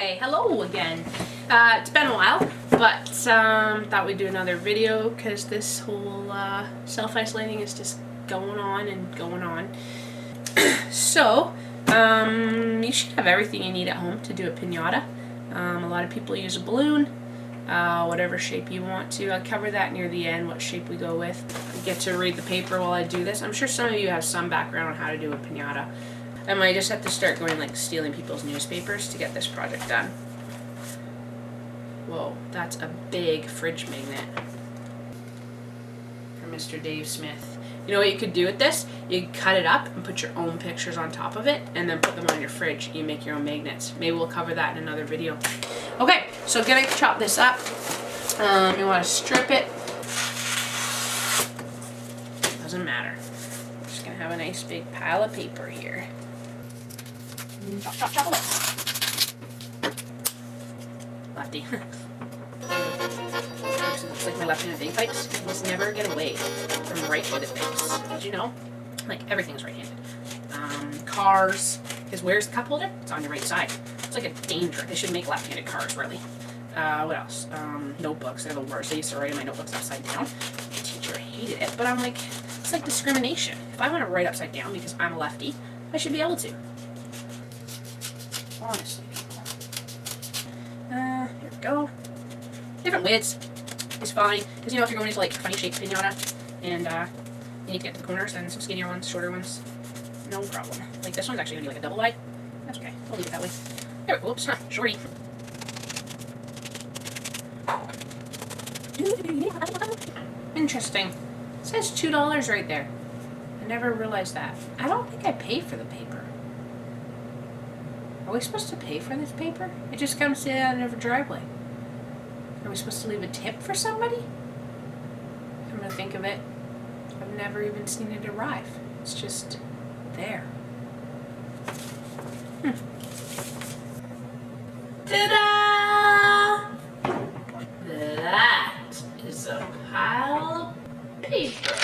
Hi, hello again. It's been a while, but thought we'd do another video because this whole self-isolating is just going on and going on. So, you should have everything you need at home to do a pinata. A lot of people use a balloon, whatever shape you want to. I'll cover that near the end, what shape we go with. I get to read the paper while I do this. I'm sure some of you have some background on how to do a pinata. I might just have to start going like stealing people's newspapers to get this project done. Whoa, that's a big fridge magnet from Mr. Dave Smith. You know what you could do with this? You could cut it up and put your own pictures on top of it and then put them on your fridge. You make your own magnets. Maybe we'll cover that in another video. Okay, so gonna chop this up. You want to strip it. Doesn't matter. I'm just gonna have a nice big pile of paper here. Chop, chop, chop away. Lefty. It's like my left-handed bagpipes. You must never get away from right-handed things. Did you know? Like, everything's right-handed. Cars. Because where's the cup holder? It's on your right side. It's like a danger. They should make left-handed cars, really. What else? Notebooks. They're the worst. I used to write in my notebooks upside down. My teacher hated it. But I'm like, it's like discrimination. If I want to write upside down because I'm a lefty, I should be able to. Honestly. Here we go. Different widths is fine. Because, you know, if you're going into like funny shaped pinata and you need to get to the corners, then some skinnier ones, shorter ones, no problem. Like this one's actually going to be like a double wide. That's okay. We'll leave it that way. There we go. Oops. Shorty. Interesting. It says $2 right there. I never realized that. I don't think I paid for the paper. Are we supposed to pay for this paper? It just comes to the end of a driveway. Are we supposed to leave a tip for somebody? Come to think of it, I've never even seen it arrive. It's just there. Ta-da! That is a pile of paper.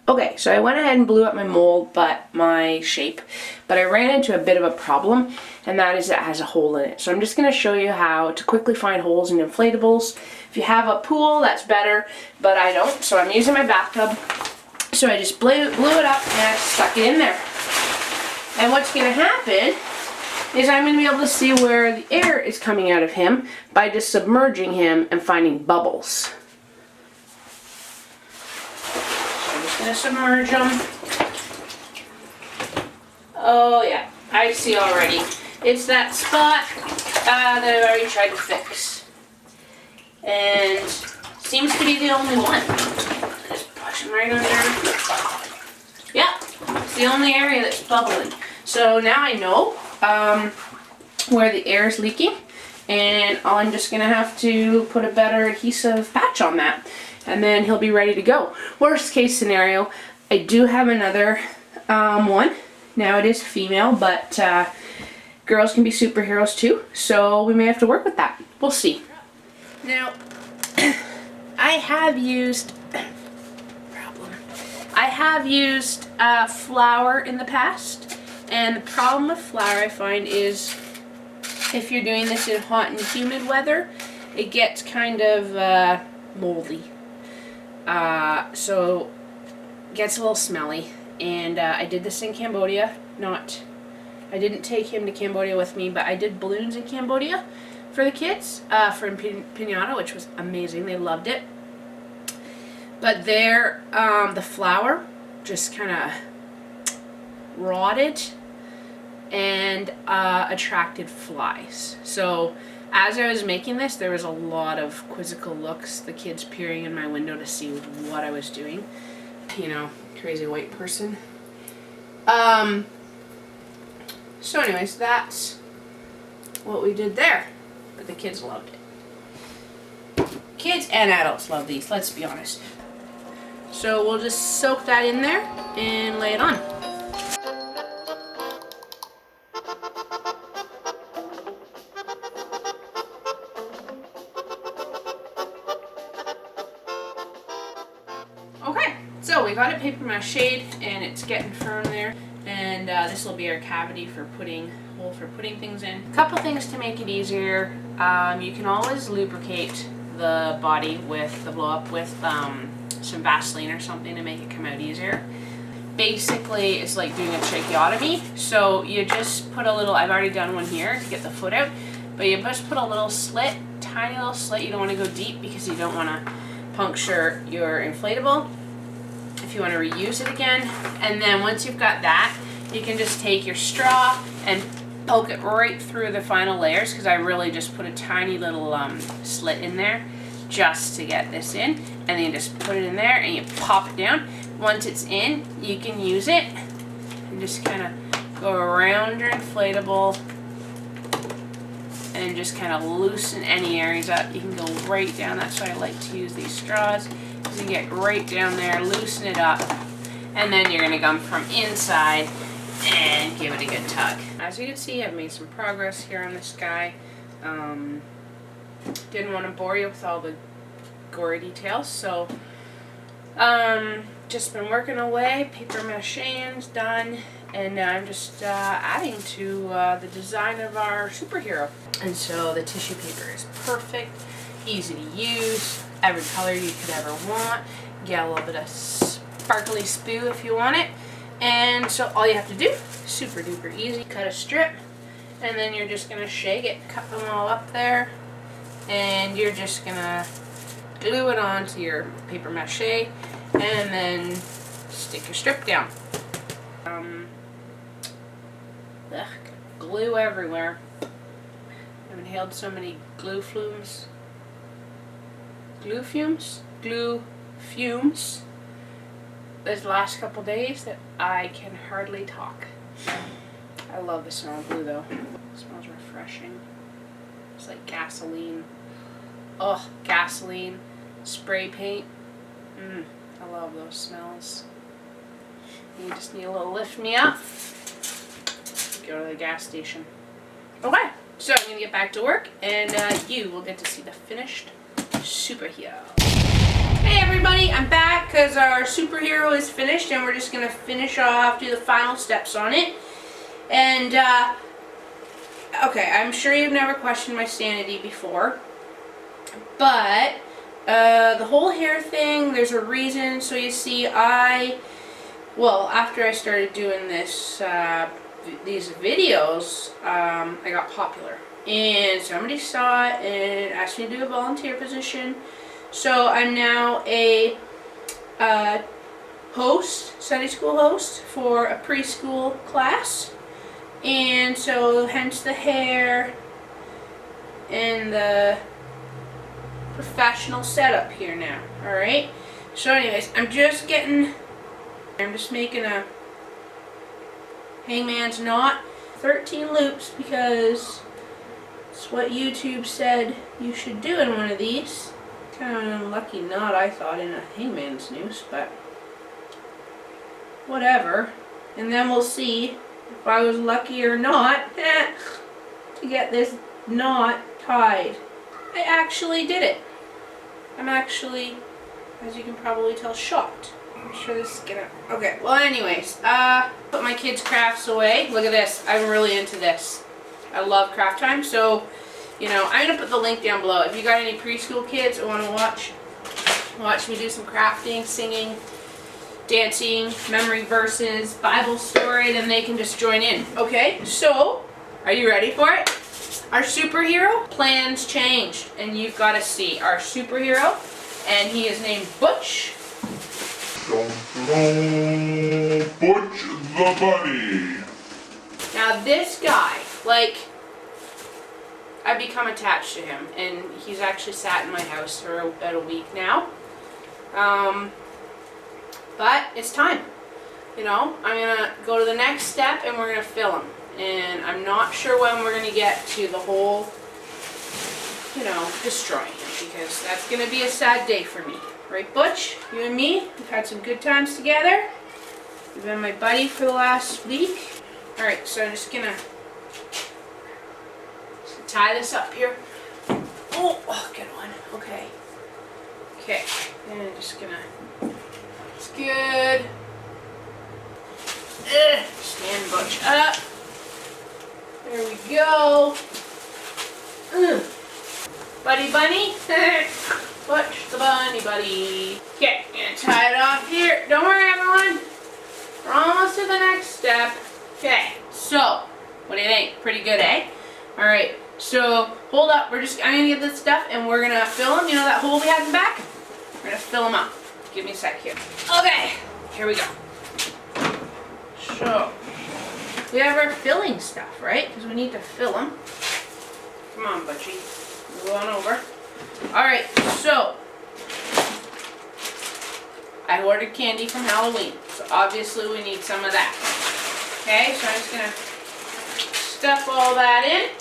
Okay, so I went ahead and blew up my mold, but my shape, but I ran into a bit of a problem, and that is it has a hole in it. So I'm just going to show you how to quickly find holes in inflatables. If you have a pool, that's better, but I don't, so I'm using my bathtub. So I just blew it up and I stuck it in there. And what's going to happen is I'm going to be able to see where the air is coming out of him by just submerging him and finding bubbles. Gonna submerge them. Oh yeah, I see already. It's that spot that I've already tried to fix. And seems to be the only one. Just push them right under. Yep, it's the only area that's bubbling. So now I know where the air is leaking, and I'm just gonna have to put a better adhesive patch on that. And then he'll be ready to go. Worst case scenario, I do have another one. Now it is female, but girls can be superheroes too, so we may have to work with that. We'll see. Now, I have used flour in the past, and the problem with flour I find is if you're doing this in hot and humid weather, it gets kind of moldy. So it gets a little smelly, and I did this in Cambodia. I didn't take him to Cambodia with me, but I did balloons in Cambodia for the kids, for Pinata, which was amazing. They loved it. But there, the flour just kind of rotted and attracted flies. So as I was making this, there was a lot of quizzical looks, the kids peering in my window to see what I was doing. You know, crazy white person. So anyways, that's what we did there. But the kids loved it. Kids and adults love these, let's be honest. So we'll just soak that in there and lay it on. Okay, so we got it paper mache and it's getting firm there, and this will be our cavity for putting hole for putting things in. A couple things to make it easier. You can always lubricate the body with the blow up with some Vaseline or something to make it come out easier. Basically, it's like doing a tracheotomy. So you just put a little, I've already done one here to get the foot out, but you just put a little slit, tiny little slit. You don't want to go deep because you don't want to puncture your inflatable if you want to reuse it again. And then once you've got that, you can just take your straw and poke it right through the final layers, because I really just put a tiny little slit in there just to get this in, and then you just put it in there and you pop it down. Once it's in, you can use it and just kind of go around your inflatable and just kind of loosen any areas up. You can go right down. That's why I like to use these straws, because you get right down there, loosen it up, and then you're going to come from inside and give it a good tug. As you can see, I've made some progress here on this guy. Didn't want to bore you with all the gory details, so just been working away. Paper mache's done, and now I'm just adding to the design of our superhero. And so the tissue paper is perfect, easy to use, every color you could ever want. Get a little bit of sparkly spoo if you want it. And so all you have to do, super duper easy, cut a strip, and then you're just gonna shake it, cut them all up there, and you're just gonna glue it onto your paper mache, and then stick your strip down. Glue everywhere. I've inhaled so many glue fumes. Glue fumes? Glue fumes these last couple days that I can hardly talk. I love the smell of glue though. It smells refreshing. It's like gasoline. Oh, gasoline, spray paint. I love those smells. You just need a little lift me up. Go to the gas station. Okay, so I'm gonna get back to work, and you will get to see the finished superhero. Hey everybody, I'm back because our superhero is finished, and we're just gonna finish off, do the final steps on it. And okay, I'm sure you've never questioned my sanity before, but the whole hair thing, there's a reason. So you see, after I started doing this, these videos, I got popular, and somebody saw it and asked me to do a volunteer position. So I'm now a host, Sunday school host for a preschool class, and so hence the hair and the professional setup here now. Alright, so anyways, I'm just making a hangman's knot, 13 loops, because it's what YouTube said you should do in one of these. Kind of an unlucky knot, I thought, in a hangman's noose, but whatever. And then we'll see if I was lucky or not to get this knot tied. I actually did it. I'm actually, as you can probably tell, shocked. I'm sure this is gonna... Okay, well anyways, put my kids' crafts away. Look at this. I'm really into this. I love craft time, so, you know, I'm gonna put the link down below. If you got any preschool kids that want to watch me do some crafting, singing, dancing, memory verses, Bible story, then they can just join in. Okay, so, are you ready for it? Our superhero plans changed, and you've got to see our superhero, and he is named Butch. Butch the Bunny. Now this guy, like, I've become attached to him, and he's actually sat in my house for about a week now. But it's time. You know, I'm gonna go to the next step, and we're gonna fill him. And I'm not sure when we're gonna get to the whole, you know, destroying him, because that's gonna be a sad day for me. Right, Butch? You and me, we've had some good times together. You've been my buddy for the last week. Alright, so I'm just gonna tie this up here. Oh, good one. Okay. Okay, and I'm just gonna, it's good. Stand Butch up. There we go. Buddy bunny. Butch the bunny buddy. Okay, gonna tie it off here. Don't worry everyone. We're almost to the next step. Okay, so what do you think? Pretty good, eh? Alright, so hold up. I'm gonna get this stuff and we're gonna fill them. You know that hole we had in the back? We're gonna fill them up. Give me a sec here. Okay, here we go. So, we have our filling stuff, right? Because we need to fill them. Come on, Butchie. Go on over. Alright, so I ordered candy from Halloween, so obviously we need some of that. Okay, so I'm just gonna stuff all that in.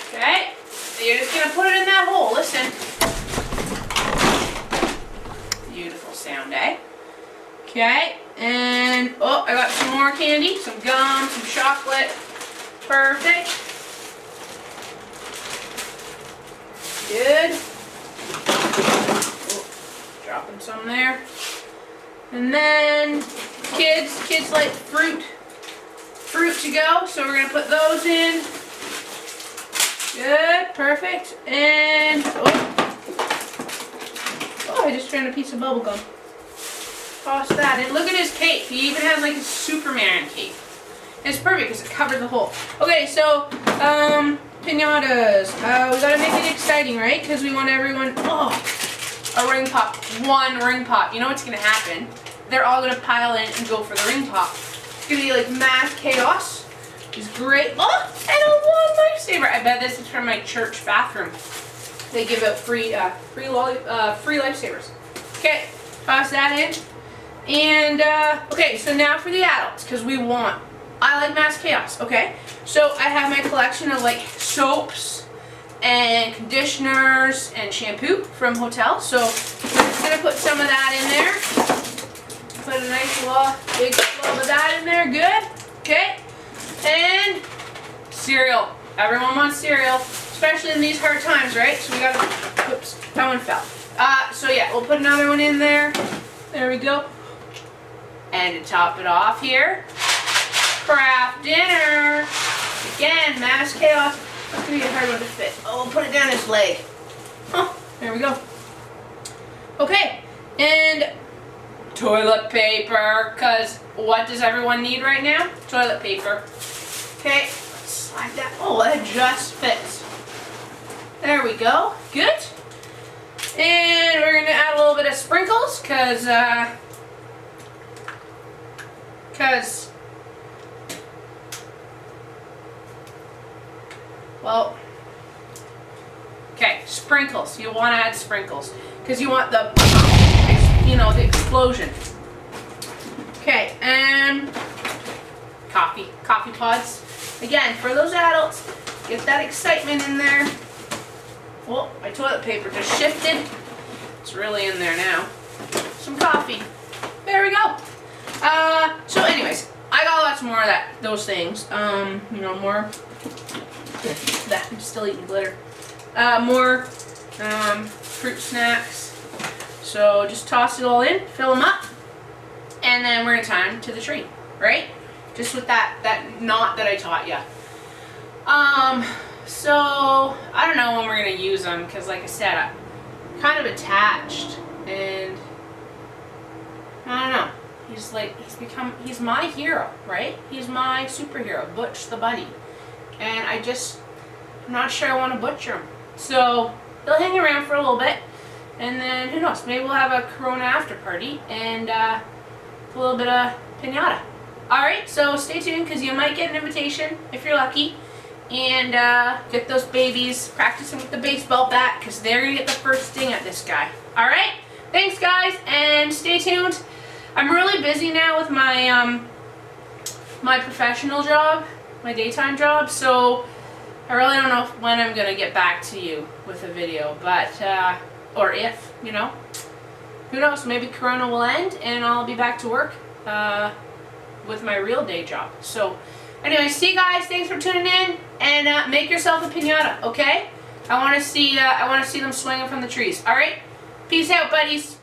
Okay, so you're just gonna put it in that hole. Listen. Beautiful sound, eh? Okay, and oh, I got some more candy, some gum, some chocolate. Perfect. Good. Oh, dropping some there. And then kids like fruit to go, so we're gonna put those in. Good, perfect. And oh, I just found a piece of bubble gum. Toss that in. Look at his cape. He even has like a Superman cape. It's perfect because it covers the hole. Okay, so pinatas. We gotta make it exciting, right? Because we want everyone. Oh, a ring pop. One ring pop. You know what's gonna happen? They're all gonna pile in and go for the ring pop. It's gonna be like mass chaos. It's great. Oh, and a one lifesaver. I bet this is from my church bathroom. They give out free lifesavers. Okay, toss that in. And okay, so now for the adults, because I like mass chaos. Okay, so I have my collection of like soaps and conditioners and shampoo from hotels. So we're just gonna put some of that in there. Put a nice big glob of that in there. Good. Okay, and cereal. Everyone wants cereal, especially in these hard times, right? So we gotta. Oops, that one fell. So yeah, we'll put another one in there. There we go. And to top it off here, craft dinner. Again, mass chaos. That's gonna be a hard one to fit. Oh, we'll put it down his leg. Oh, there we go. Okay, and toilet paper, because what does everyone need right now? Toilet paper. Okay, let's slide that. Oh, that just fits. There we go. Good. And we're gonna add a little bit of sprinkles, because well, okay, sprinkles. You want to add sprinkles because you want the, the explosion. Okay, and coffee pods. Again, for those adults, get that excitement in there. Well, my toilet paper just shifted. It's really in there now. Some coffee. There we go. So anyways, I got lots more of those things. More. I'm still eating glitter. More fruit snacks. So just toss it all in, fill them up, and then we're gonna tie them to the tree, right? Just with that knot that I taught you. So I don't know when we're gonna use them because, like I said, I'm kind of attached, and I don't know. He's my hero, right? He's my superhero, Butch the Buddy. And I'm not sure I want to butcher him. So he'll hang around for a little bit, and then who knows, maybe we'll have a Corona after party and a little bit of pinata. Alright, so stay tuned because you might get an invitation if you're lucky. And get those babies practicing with the baseball bat because they're going to get the first sting at this guy. Alright, thanks guys, and stay tuned. I'm really busy now with my my professional job, my daytime job, so I really don't know when I'm going to get back to you with a video, but, or if, who knows, maybe Corona will end and I'll be back to work with my real day job. So, anyway, see you guys, thanks for tuning in, and make yourself a pinata, okay? I want to see them swinging from the trees, alright? Peace out, buddies.